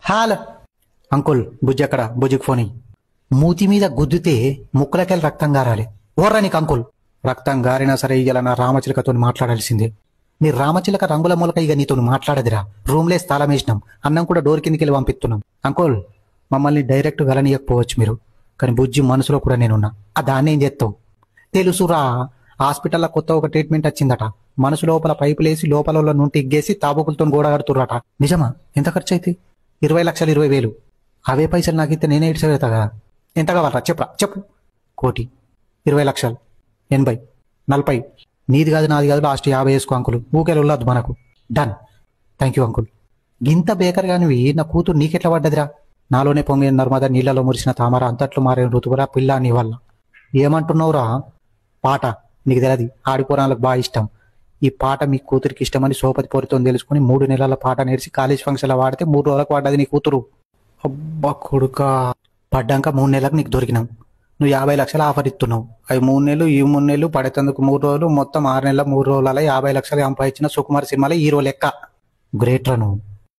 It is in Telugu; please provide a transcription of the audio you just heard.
హాల్ అంకుల్ బుజ్జి ఎక్కడ బుజ్జికి ఫోన్ మూతి మీద గుద్దితే ముక్కులకెళ్ళి రక్తం గారాలి. ఓర్రా నీకు అంకుల్. రక్తం గారినా సరే ఇయ్యాల నా రామచిలకతో మాట్లాడాల్సిందే. నీ రామచిలక రంగుల మూలక ఇక నీతో మాట్లాడదురా. రూమ్లే స్థలం వేసినాం, అన్నం కూడా డోర్ కిందికి వెళ్ళి పంపిస్తున్నాం. అంకుల్ మమ్మల్ని డైరెక్ట్ వెళ్ళనీయకపోవచ్చు మీరు, కానీ బుజ్జి మనసులో కూడా నేనున్నా. దాన్ని ఏం చేస్తావు తెలుసురా. హాస్పిటల్లో కొత్త ఒక ట్రీట్మెంట్ వచ్చిందట. మనసు లోపల పైపులేసి లోపల నుండి ఇగ్గేసి తాబుకులతో గోడ కడుతుర్రట. నిజమా? ఎంత ఖర్చు అయితే? 20 లక్షలు 20,000. అవే పైసలు నాకు ఇస్తే నేనే ఇడ్చేస్తా కదా. ఎంత కావాలరా చెప్పరా చెప్పు. 1,00,00,000, 20 లక్షలు, 80, 40. నీది కాదు నాది కాదు, లాస్ట్ 50 వేసుకో అంకుల్. ఊకేలు వెళ్ళొద్దు మనకు. డన్. Thank you uncle. గింత బేకర్ గానివి నా కూతురు నీకెట్లా పడ్డదిరా? నాలోనే పొంగే నర్మదా నీళ్లలో మురిసిన తామర అంతట్లు మారే ఋతువురా పిల్ల నీ వల్ల. ఏమంటున్నావురా? పాట నీకు తెలియదు, ఆడిపోరాళ్ళకు బాగా ఇష్టం. ఈ పాట మీ కూతురికి ఇష్టమని సోపతి పోరితో తెలుసుకుని 3 నెలల పాట నేర్చి కాలేజ్ ఫంక్షన్లో వాడితే 3 రోజులకు పడ్డది నీ కూతురు. అబ్బా కొడుక. పడ్డాక 3 నెలలకు నీకు దొరికినాం. నువ్వు 50 లక్షలు ఆఫర్ ఇస్తున్నావు. అవి 3 నెలలు, ఈ 3 నెలలు పడేందుకు 3 రోజులు, మొత్తం 6 నెలల 3 రోజుల 50 లక్షలు సంపాదించిన సుకుమార్ సినిమాలో హీరో లెక్క. గ్రేట్ రా నువ్వు.